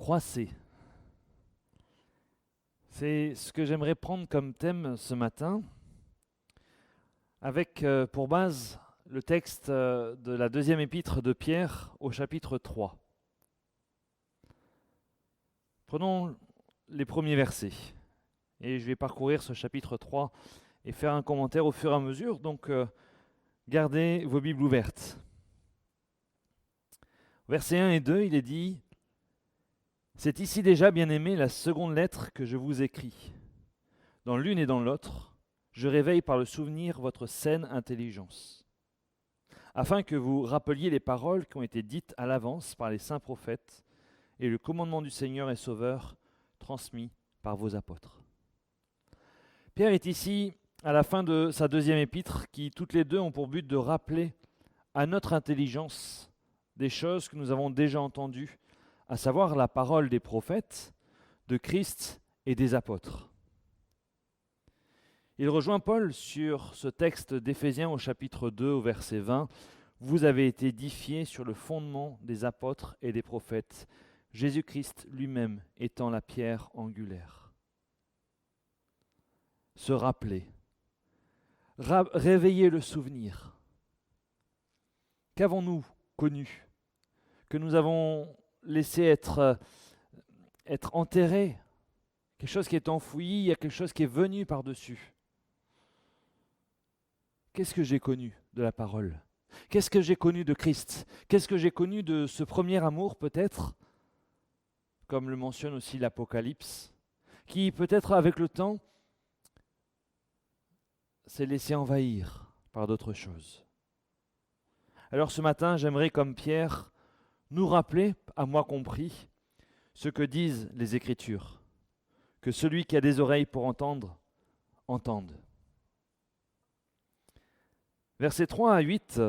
Croissez. C'est ce que j'aimerais prendre comme thème ce matin, avec pour base le texte de la deuxième épître de Pierre au chapitre 3. Prenons les premiers versets, et je vais parcourir ce chapitre 3 et faire un commentaire au fur et à mesure, donc gardez vos Bibles ouvertes. Versets 1 et 2, il est dit « C'est ici déjà, bien-aimés, la seconde lettre que je vous écris. Dans l'une et dans l'autre, je réveille par le souvenir votre saine intelligence, afin que vous rappeliez les paroles qui ont été dites à l'avance par les saints prophètes et le commandement du Seigneur et Sauveur transmis par vos apôtres. » Pierre est ici à la fin de sa deuxième épître qui, toutes les deux, ont pour but de rappeler à notre intelligence des choses que nous avons déjà entendues, à savoir la parole des prophètes, de Christ et des apôtres. Il rejoint Paul sur ce texte d'Éphésiens au chapitre 2, au verset 20. « Vous avez été édifiés sur le fondement des apôtres et des prophètes, Jésus-Christ lui-même étant la pierre angulaire. » Se rappeler, réveiller le souvenir. Qu'avons-nous connu, que nous avons laissé être enterré, quelque chose qui est enfoui, il y a quelque chose qui est venu par-dessus. Qu'est-ce que j'ai connu de la parole ? Qu'est-ce que j'ai connu de Christ ? Qu'est-ce que j'ai connu de ce premier amour peut-être, comme le mentionne aussi l'Apocalypse, qui peut-être avec le temps s'est laissé envahir par d'autres choses. Alors ce matin, j'aimerais comme Pierre nous rappeler, à moi compris, ce que disent les Écritures, que celui qui a des oreilles pour entendre, entende. Versets 3 à 8.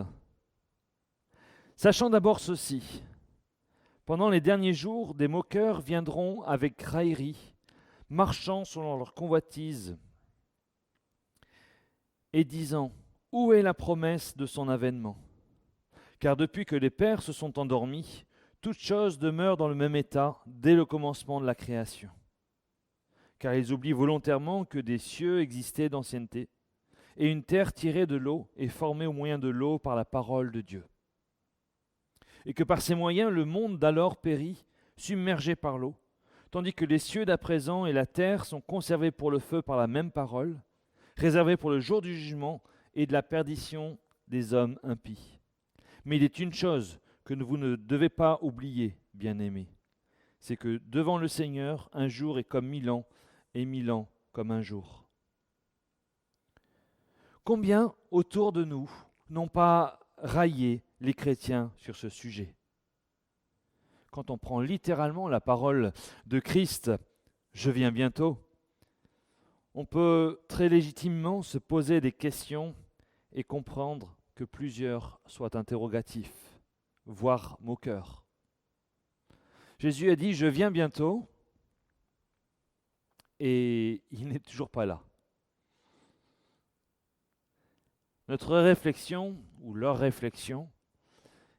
Sachant d'abord ceci, pendant les derniers jours, des moqueurs viendront avec raillerie, marchant selon leur convoitise, et disant, où est la promesse de son avènement ? Car depuis que les pères se sont endormis, toute chose demeure dans le même état dès le commencement de la création. Car ils oublient volontairement que des cieux existaient d'ancienneté, et une terre tirée de l'eau est formée au moyen de l'eau par la parole de Dieu. Et que par ces moyens le monde d'alors périt, submergé par l'eau, tandis que les cieux d'à présent et la terre sont conservés pour le feu par la même parole, réservés pour le jour du jugement et de la perdition des hommes impies. Mais il est une chose que vous ne devez pas oublier, bien-aimés, c'est que devant le Seigneur, un jour est comme 1000 ans, et 1000 ans comme un jour. Combien autour de nous n'ont pas raillé les chrétiens sur ce sujet ? Quand on prend littéralement la parole de Christ, « Je viens bientôt », on peut très légitimement se poser des questions et comprendre que plusieurs soient interrogatifs, voire moqueurs. Jésus a dit « Je viens bientôt » et il n'est toujours pas là. Notre réflexion, ou leur réflexion,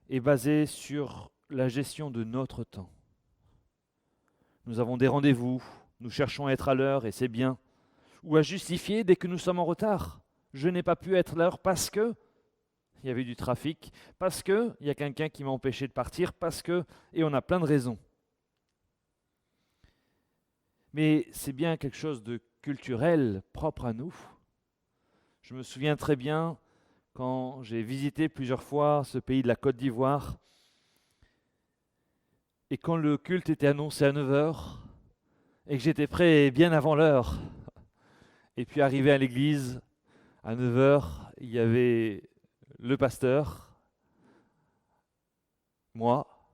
est basée sur la gestion de notre temps. Nous avons des rendez-vous, nous cherchons à être à l'heure et c'est bien, ou à justifier dès que nous sommes en retard. Je n'ai pas pu être à l'heure parce que il y avait du trafic, parce qu'il y a quelqu'un qui m'a empêché de partir, parce que... Et on a plein de raisons. Mais c'est bien quelque chose de culturel, propre à nous. Je me souviens très bien quand j'ai visité plusieurs fois ce pays de la Côte d'Ivoire, et quand le culte était annoncé à 9h, et que j'étais prêt bien avant l'heure, et puis arrivé à l'église, à 9h, il y avait le pasteur, moi,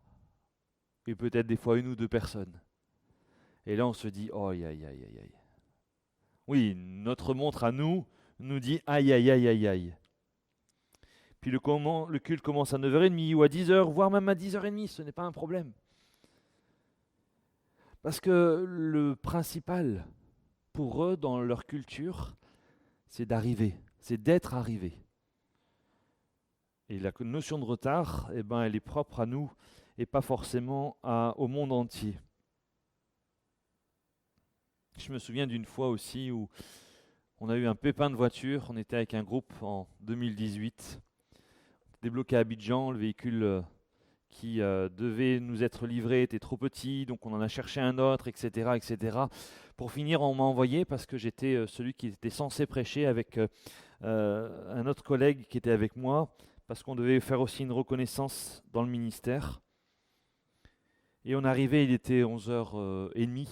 et peut-être des fois une ou deux personnes. Et là, on se dit, oh, aïe, aïe, aïe, aïe. Oui, notre montre à nous dit, aïe, aïe, aïe, aïe, aïe. Puis le culte commence à 9h30 ou à 10h, voire même à 10h30, ce n'est pas un problème. Parce que le principal, pour eux, dans leur culture, c'est d'arriver, c'est d'être arrivé. Et la notion de retard, elle est propre à nous et pas forcément au monde entier. Je me souviens d'une fois aussi où on a eu un pépin de voiture. On était avec un groupe en 2018, débloqué à Abidjan. Le véhicule qui devait nous être livré était trop petit, donc on en a cherché un autre, etc., etc. Pour finir, on m'a envoyé parce que j'étais celui qui était censé prêcher avec un autre collègue qui était avec moi, parce qu'on devait faire aussi une reconnaissance dans le ministère. Et on arrivait, il était 11h30,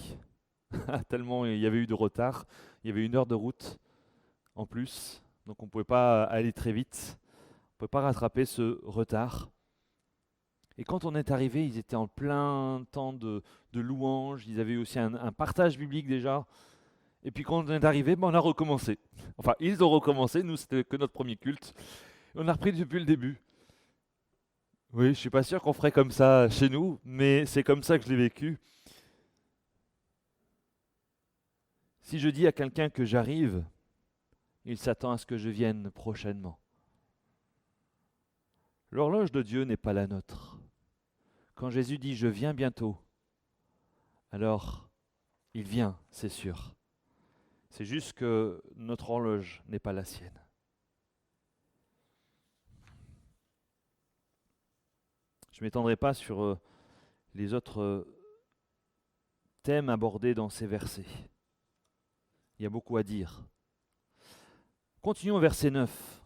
tellement il y avait eu de retard. Il y avait 1 heure de route en plus, donc on ne pouvait pas aller très vite, on ne pouvait pas rattraper ce retard. Et quand on est arrivé, ils étaient en plein temps de louanges, ils avaient aussi un partage biblique déjà. Et puis quand on est arrivé, on a recommencé. Enfin, ils ont recommencé, nous c'était que notre premier culte. On a repris depuis le début. Oui, je ne suis pas sûr qu'on ferait comme ça chez nous, mais c'est comme ça que je l'ai vécu. Si je dis à quelqu'un que j'arrive, il s'attend à ce que je vienne prochainement. L'horloge de Dieu n'est pas la nôtre. Quand Jésus dit « je viens bientôt », alors il vient, c'est sûr. C'est juste que notre horloge n'est pas la sienne. Je ne m'étendrai pas sur les autres thèmes abordés dans ces versets. Il y a beaucoup à dire. Continuons au verset 9.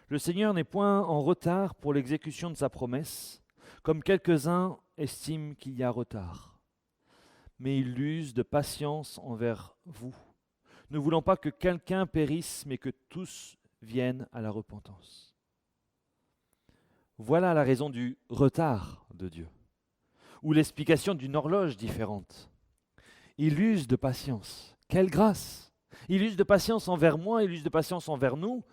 Le Seigneur n'est point en retard pour l'exécution de sa promesse, comme quelques-uns estiment qu'il y a retard. Mais il use de patience envers vous, ne voulant pas que quelqu'un périsse, mais que tous viennent à la repentance. Voilà la raison du retard de Dieu, ou l'explication d'une horloge différente. Il use de patience. Quelle grâce! Il use de patience envers moi, il use de patience envers nous,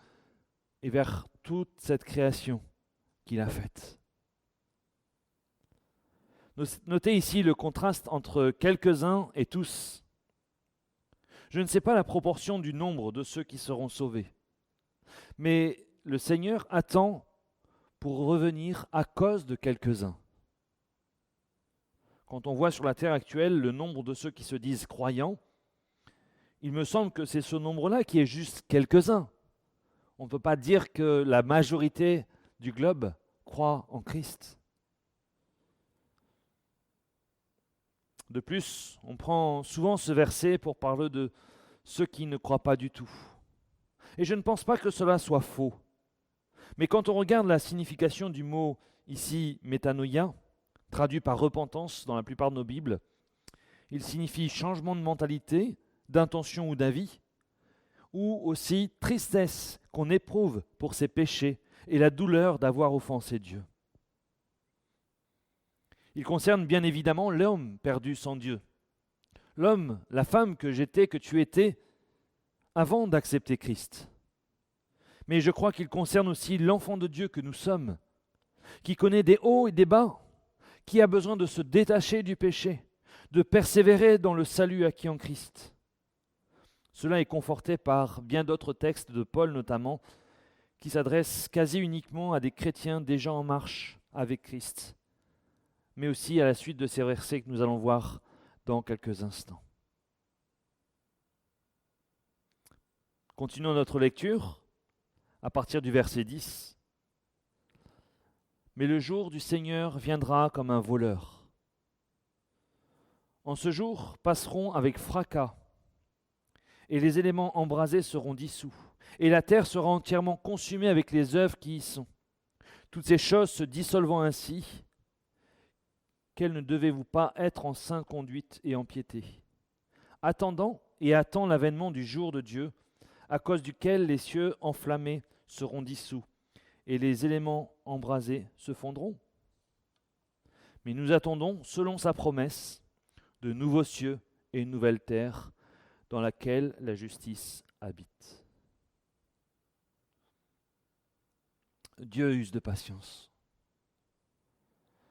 et vers toute cette création qu'il a faite. Notez ici le contraste entre quelques-uns et tous. Je ne sais pas la proportion du nombre de ceux qui seront sauvés, mais le Seigneur attend pour revenir à cause de quelques-uns. Quand on voit sur la terre actuelle le nombre de ceux qui se disent croyants, il me semble que c'est ce nombre-là qui est juste quelques-uns. On ne peut pas dire que la majorité du globe croit en Christ. De plus, on prend souvent ce verset pour parler de ceux qui ne croient pas du tout. Et je ne pense pas que cela soit faux. Mais quand on regarde la signification du mot ici, métanoïa, traduit par repentance dans la plupart de nos Bibles, il signifie changement de mentalité, d'intention ou d'avis, ou aussi tristesse qu'on éprouve pour ses péchés et la douleur d'avoir offensé Dieu. Il concerne bien évidemment l'homme perdu sans Dieu. L'homme, la femme que j'étais, que tu étais, avant d'accepter Christ. Mais je crois qu'il concerne aussi l'enfant de Dieu que nous sommes, qui connaît des hauts et des bas, qui a besoin de se détacher du péché, de persévérer dans le salut acquis en Christ. Cela est conforté par bien d'autres textes de Paul notamment, qui s'adressent quasi uniquement à des chrétiens déjà en marche avec Christ, mais aussi à la suite de ces versets que nous allons voir dans quelques instants. Continuons notre lecture à partir du verset 10. « Mais le jour du Seigneur viendra comme un voleur. En ce jour passeront avec fracas, et les éléments embrasés seront dissous, et la terre sera entièrement consumée avec les œuvres qui y sont. Toutes ces choses se dissolvant ainsi, quelles ne devez-vous pas être en sainte conduite et en piété, attendant et attend l'avènement du jour de Dieu, à cause duquel les cieux enflammés seront dissous, et les éléments embrasés se fondront. Mais nous attendons, selon sa promesse, de nouveaux cieux et une nouvelle terre, dans laquelle la justice habite. » Dieu use de patience.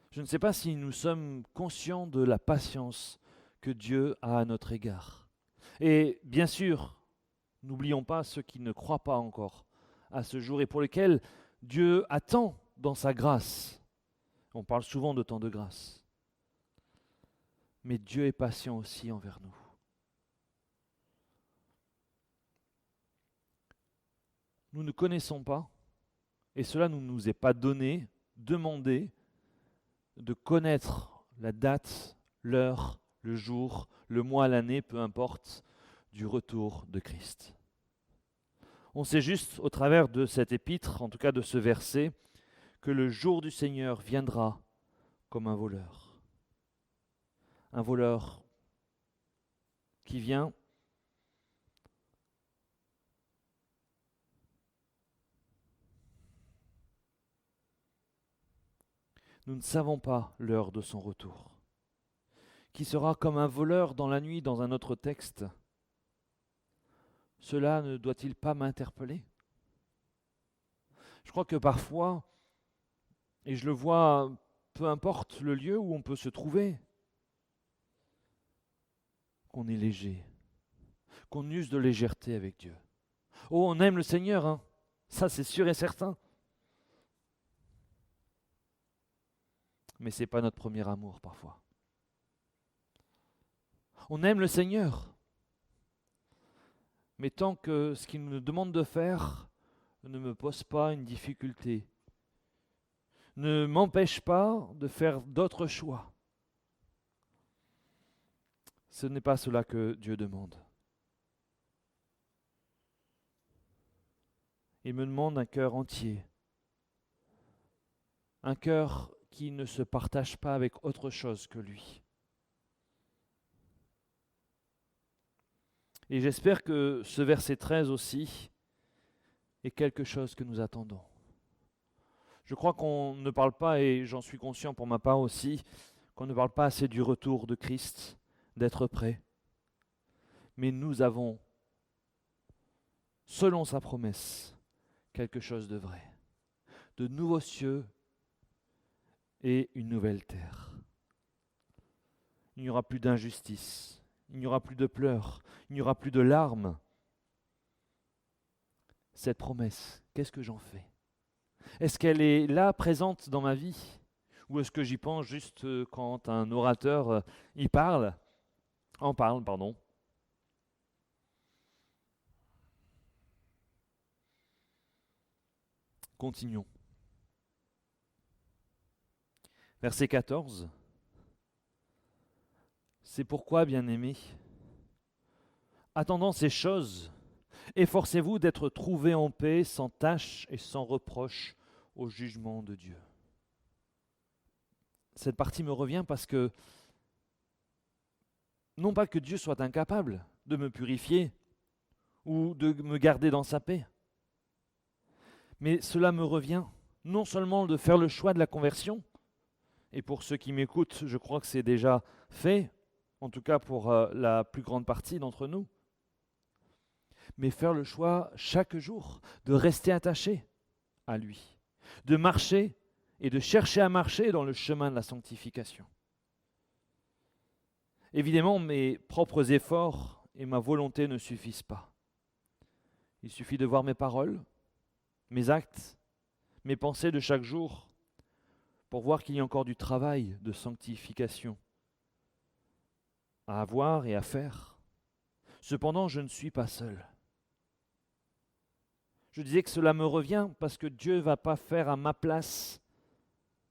Je ne sais pas si nous sommes conscients de la patience que Dieu a à notre égard. Et bien sûr, n'oublions pas ceux qui ne croient pas encore à ce jour et pour lesquels Dieu attend dans sa grâce. On parle souvent de temps de grâce. mais Dieu est patient aussi envers nous. Nous ne connaissons pas, et cela ne nous est pas donné, demandé, de connaître la date, l'heure, le jour, le mois, l'année, peu importe, du retour de Christ. On sait juste, au travers de cet épître, en tout cas de ce verset, que le jour du Seigneur viendra comme un voleur. Un voleur qui vient nous ne savons pas l'heure de son retour. Qui sera comme un voleur dans la nuit dans un autre texte. Cela ne doit-il pas m'interpeller? Je crois que parfois, et je le vois, peu importe le lieu où on peut se trouver, qu'on est léger, qu'on use de légèreté avec Dieu. Oh, on aime le Seigneur, hein? Ça c'est sûr et certain. Mais ce n'est pas notre premier amour parfois. On aime le Seigneur, mais tant que ce qu'il nous demande de faire ne me pose pas une difficulté, ne m'empêche pas de faire d'autres choix, ce n'est pas cela que Dieu demande. Il me demande un cœur entier, un cœur qui ne se partage pas avec autre chose que lui. Et j'espère que ce verset 13 aussi est quelque chose que nous attendons. Je crois qu'on ne parle pas, et j'en suis conscient pour ma part aussi, qu'on ne parle pas assez du retour de Christ, d'être prêt. Mais nous avons, selon sa promesse, quelque chose de vrai. De nouveaux cieux et une nouvelle terre. Il n'y aura plus d'injustice, il n'y aura plus de pleurs, il n'y aura plus de larmes. Cette promesse, qu'est-ce que j'en fais? Est-ce qu'elle est là, présente dans ma vie? Ou est-ce que j'y pense juste quand un orateur en parle, pardon. Continuons. Verset 14. C'est pourquoi, bien-aimés, attendant ces choses, efforcez-vous d'être trouvés en paix, sans tache et sans reproche au jugement de Dieu. Cette partie me revient parce que, non pas que Dieu soit incapable de me purifier ou de me garder dans sa paix, mais cela me revient non seulement de faire le choix de la conversion, et pour ceux qui m'écoutent, je crois que c'est déjà fait, en tout cas pour la plus grande partie d'entre nous, mais faire le choix chaque jour de rester attaché à lui, de marcher et de chercher à marcher dans le chemin de la sanctification. Évidemment, mes propres efforts et ma volonté ne suffisent pas. Il suffit de voir mes paroles, mes actes, mes pensées de chaque jour pour voir qu'il y a encore du travail de sanctification à avoir et à faire. Cependant, je ne suis pas seul. Je disais que cela me revient parce que Dieu ne va pas faire à ma place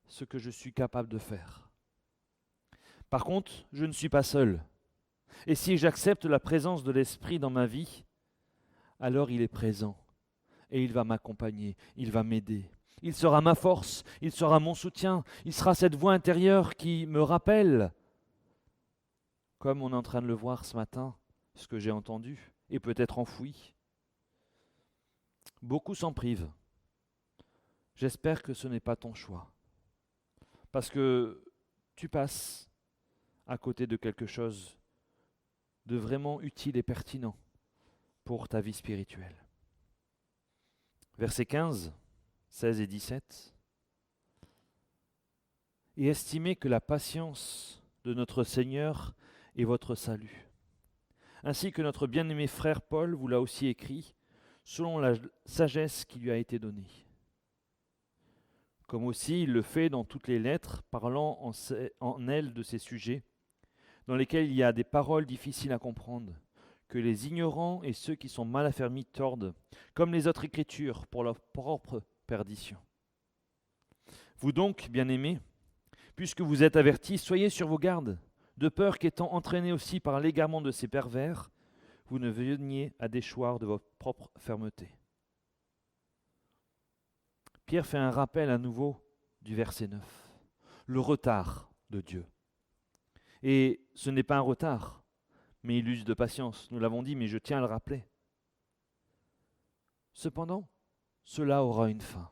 ce que je suis capable de faire. Par contre, je ne suis pas seul. Et si j'accepte la présence de l'Esprit dans ma vie, alors il est présent et il va m'accompagner, il va m'aider. Il sera ma force, il sera mon soutien, il sera cette voix intérieure qui me rappelle, comme on est en train de le voir ce matin, ce que j'ai entendu et peut-être enfoui. Beaucoup s'en privent. J'espère que ce n'est pas ton choix. Parce que tu passes à côté de quelque chose de vraiment utile et pertinent pour ta vie spirituelle. Versets 15, 16 et 17. Et estimez que la patience de notre Seigneur est votre salut. Ainsi que notre bien-aimé frère Paul vous l'a aussi écrit, selon la sagesse qui lui a été donnée. Comme aussi il le fait dans toutes les lettres, parlant en elles de ces sujets, dans lesquels il y a des paroles difficiles à comprendre, que les ignorants et ceux qui sont mal affermis tordent, comme les autres Écritures, pour leur propre perdition. Vous donc, bien-aimés, puisque vous êtes avertis, soyez sur vos gardes, de peur qu'étant entraînés aussi par l'égarement de ces pervers, vous ne veniez à déchoir de votre propre fermeté. Pierre fait un rappel à nouveau du verset 9, le retard de Dieu. Et ce n'est pas un retard, mais il use de patience. Nous l'avons dit, mais je tiens à le rappeler. Cependant, cela aura une fin.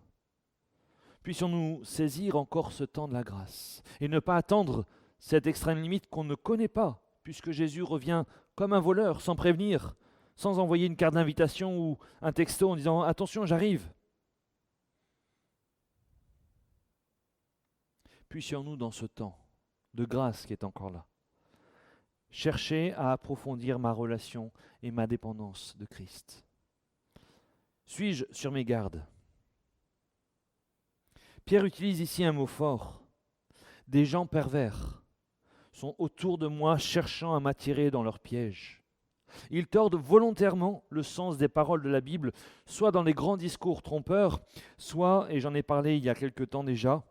Puissions-nous saisir encore ce temps de la grâce et ne pas attendre cette extrême limite qu'on ne connaît pas, puisque Jésus revient comme un voleur, sans prévenir, sans envoyer une carte d'invitation ou un texto en disant « Attention, j'arrive ». Puissions-nous dans ce temps de grâce qui est encore là, chercher à approfondir ma relation et ma dépendance de Christ. Suis-je sur mes gardes ? Pierre utilise ici un mot fort. Des gens pervers sont autour de moi cherchant à m'attirer dans leurs pièges. Ils tordent volontairement le sens des paroles de la Bible, soit dans les grands discours trompeurs, soit, et j'en ai parlé il y a quelque temps déjà,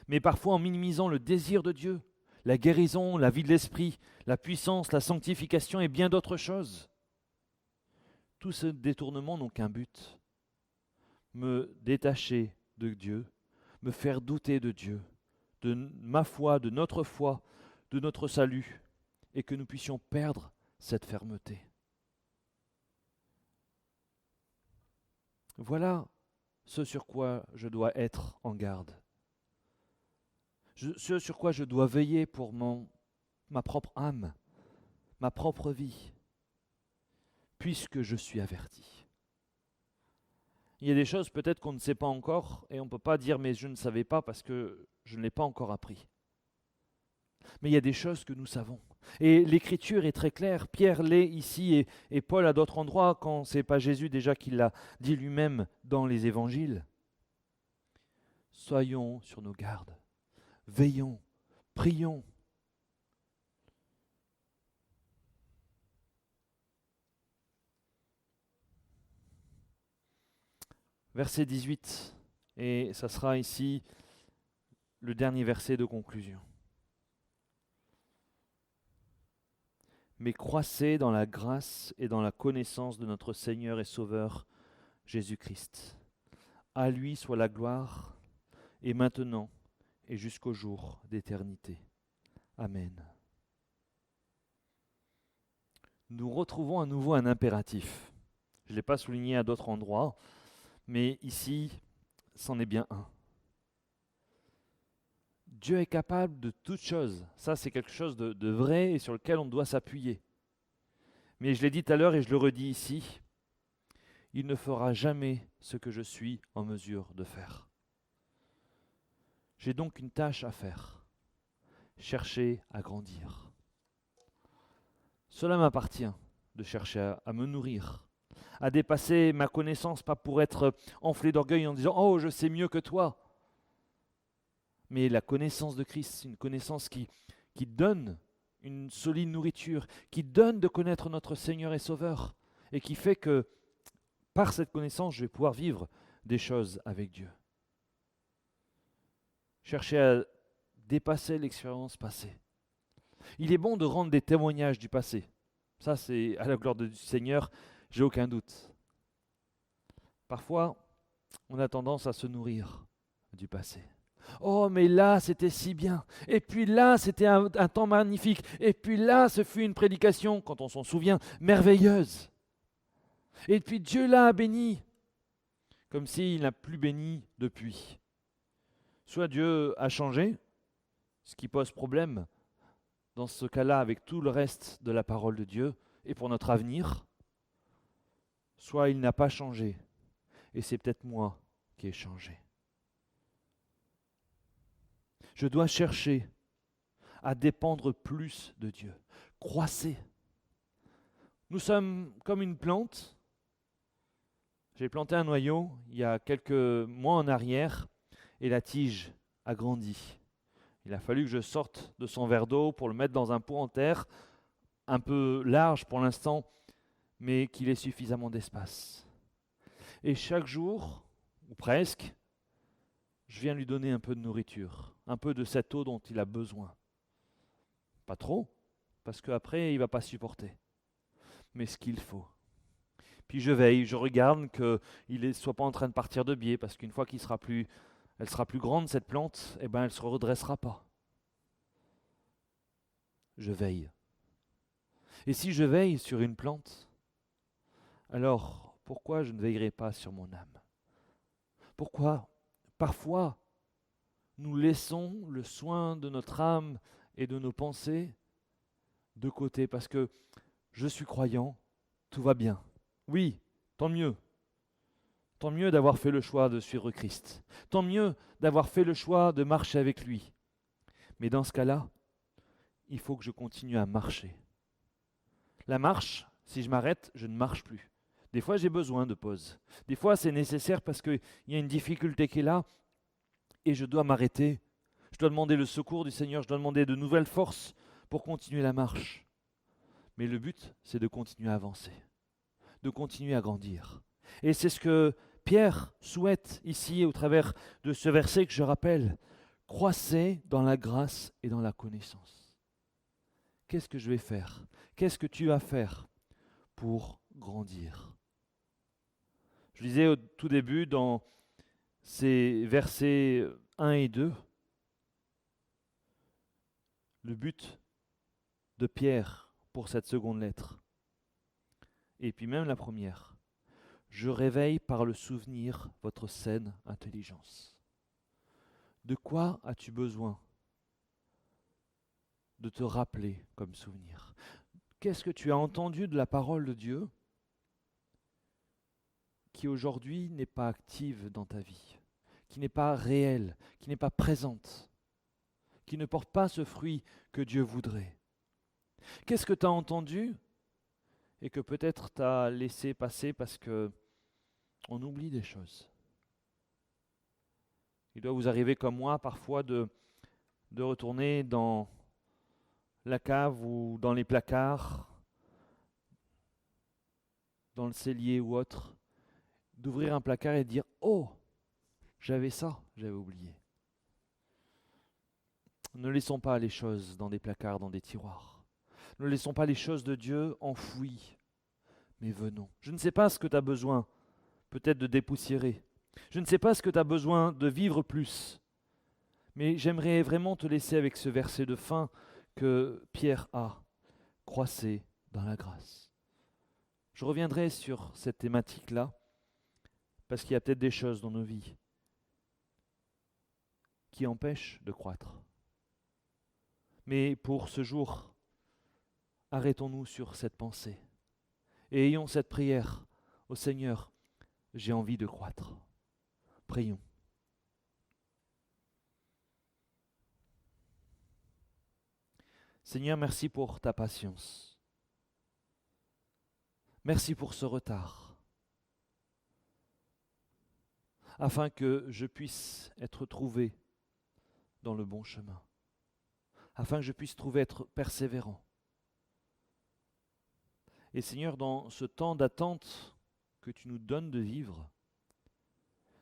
mais parfois en minimisant le désir de Dieu, la guérison, la vie de l'esprit, la puissance, la sanctification et bien d'autres choses. Tous ces détournements n'ont qu'un but, me détacher de Dieu, me faire douter de Dieu, de ma foi, de notre salut, et que nous puissions perdre cette fermeté. Voilà ce sur quoi je dois être en garde. Ce sur quoi je dois veiller pour ma propre âme, ma propre vie, puisque je suis averti. Il y a des choses peut-être qu'on ne sait pas encore et on ne peut pas dire mais je ne savais pas parce que je ne l'ai pas encore appris. Mais il y a des choses que nous savons. Et l'Écriture est très claire. Pierre l'est ici et Paul à d'autres endroits quand ce n'est pas Jésus déjà qui l'a dit lui-même dans les évangiles. Soyons sur nos gardes. Veillons, prions. Verset 18, et ça sera ici le dernier verset de conclusion. Mais croissez dans la grâce et dans la connaissance de notre Seigneur et Sauveur Jésus-Christ. À lui soit la gloire, et maintenant, et jusqu'au jour d'éternité. Amen. Nous retrouvons à nouveau un impératif. Je ne l'ai pas souligné à d'autres endroits, mais ici, c'en est bien un. Dieu est capable de toutes choses. Ça, c'est quelque chose de vrai et sur lequel on doit s'appuyer. Mais je l'ai dit tout à l'heure et je le redis ici, il ne fera jamais ce que je suis en mesure de faire. J'ai donc une tâche à faire. Chercher à grandir. Cela m'appartient de chercher à me nourrir, à dépasser ma connaissance, pas pour être enflé d'orgueil en disant « Oh, je sais mieux que toi !» Mais la connaissance de Christ, une connaissance qui donne une solide nourriture, qui donne de connaître notre Seigneur et Sauveur, et qui fait que par cette connaissance, je vais pouvoir vivre des choses avec Dieu. Chercher à dépasser l'expérience passée. Il est bon de rendre des témoignages du passé. Ça, c'est à la gloire du Seigneur, j'ai aucun doute. Parfois, on a tendance à se nourrir du passé. Oh, mais là, c'était si bien. Et puis là, c'était un temps magnifique. Et puis là, ce fut une prédication, quand on s'en souvient, merveilleuse. Et puis Dieu l'a béni, comme s'il n'a plus béni depuis. Soit Dieu a changé, ce qui pose problème dans ce cas-là avec tout le reste de la parole de Dieu et pour notre avenir, soit il n'a pas changé et c'est peut-être moi qui ai changé. Je dois chercher à dépendre plus de Dieu. Croissez. Nous sommes comme une plante. J'ai planté un noyau il y a quelques mois en arrière et la tige a grandi. Il a fallu que je sorte de son verre d'eau pour le mettre dans un pot en terre, un peu large pour l'instant, mais qu'il ait suffisamment d'espace. Et chaque jour, ou presque, je viens lui donner un peu de nourriture, un peu de cette eau dont il a besoin. Pas trop, parce qu'après, il ne va pas supporter, mais ce qu'il faut. Puis je veille, je regarde qu'il ne soit pas en train de partir de biais, parce qu'une fois elle sera plus grande, cette plante, eh ben, elle ne se redressera pas. Je veille. Et si je veille sur une plante, alors pourquoi je ne veillerai pas sur mon âme? Pourquoi, parfois, nous laissons le soin de notre âme et de nos pensées de côté, parce que je suis croyant, tout va bien. Oui, tant mieux. Tant mieux d'avoir fait le choix de suivre Christ. Tant mieux d'avoir fait le choix de marcher avec lui. Mais dans ce cas-là, il faut que je continue à marcher. La marche, si je m'arrête, je ne marche plus. Des fois, j'ai besoin de pause. Des fois, c'est nécessaire parce qu'il y a une difficulté qui est là et je dois m'arrêter. Je dois demander le secours du Seigneur, je dois demander de nouvelles forces pour continuer la marche. Mais le but, c'est de continuer à avancer, de continuer à grandir. Et c'est ce que Pierre souhaite ici au travers de ce verset que je rappelle. Croissez dans la grâce et dans la connaissance. Qu'est-ce que je vais faire? Qu'est-ce que tu vas faire pour grandir? Je disais au tout début dans ces versets 1 et 2, le but de Pierre pour cette seconde lettre, et puis même la première, je réveille par le souvenir votre saine intelligence. De quoi as-tu besoin de te rappeler comme souvenir? Qu'est-ce que tu as entendu de la parole de Dieu qui aujourd'hui n'est pas active dans ta vie, qui n'est pas réelle, qui n'est pas présente, qui ne porte pas ce fruit que Dieu voudrait? Qu'est-ce que tu as entendu et que peut-être tu as laissé passer parce que on oublie des choses? Il doit vous arriver comme moi parfois de retourner dans la cave ou dans les placards, dans le cellier ou autre, d'ouvrir un placard et de dire « Oh, j'avais ça, j'avais oublié ». Ne laissons pas les choses dans des placards, dans des tiroirs. Ne laissons pas les choses de Dieu enfouies, mais venons. Je ne sais pas ce que tu as besoin, peut-être de dépoussiérer. Je ne sais pas ce que tu as besoin de vivre plus, mais j'aimerais vraiment te laisser avec ce verset de fin que Pierre a. Croissez dans la grâce. Je reviendrai sur cette thématique-là, parce qu'il y a peut-être des choses dans nos vies qui empêchent de croître. Mais pour ce jour, arrêtons-nous sur cette pensée et ayons cette prière au Seigneur. J'ai envie de croître. Prions. Seigneur, merci pour ta patience. Merci pour ce retard, afin que je puisse être trouvé dans le bon chemin, afin que je puisse être persévérant. Et Seigneur, dans ce temps d'attente que tu nous donnes de vivre,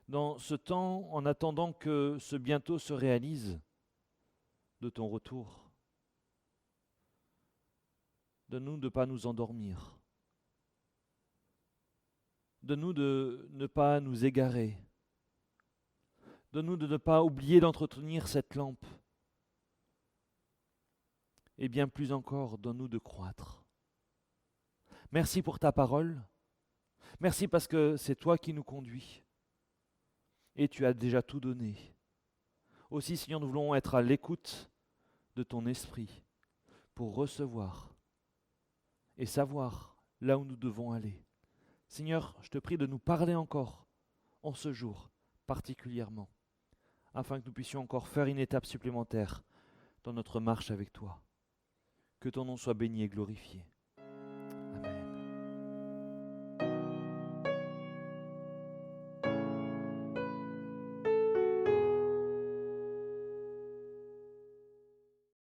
dans ce temps en attendant que ce bientôt se réalise de ton retour, donne-nous de ne pas nous endormir. Donne-nous de ne pas nous égarer. Donne-nous de ne pas oublier d'entretenir cette lampe. Et bien plus encore, donne-nous de croître. Merci pour ta parole. Merci parce que c'est toi qui nous conduis. Et tu as déjà tout donné. Aussi, Seigneur, nous voulons être à l'écoute de ton esprit pour recevoir et savoir là où nous devons aller. Seigneur, je te prie de nous parler encore en ce jour particulièrement, afin que nous puissions encore faire une étape supplémentaire dans notre marche avec toi. Que ton nom soit béni et glorifié.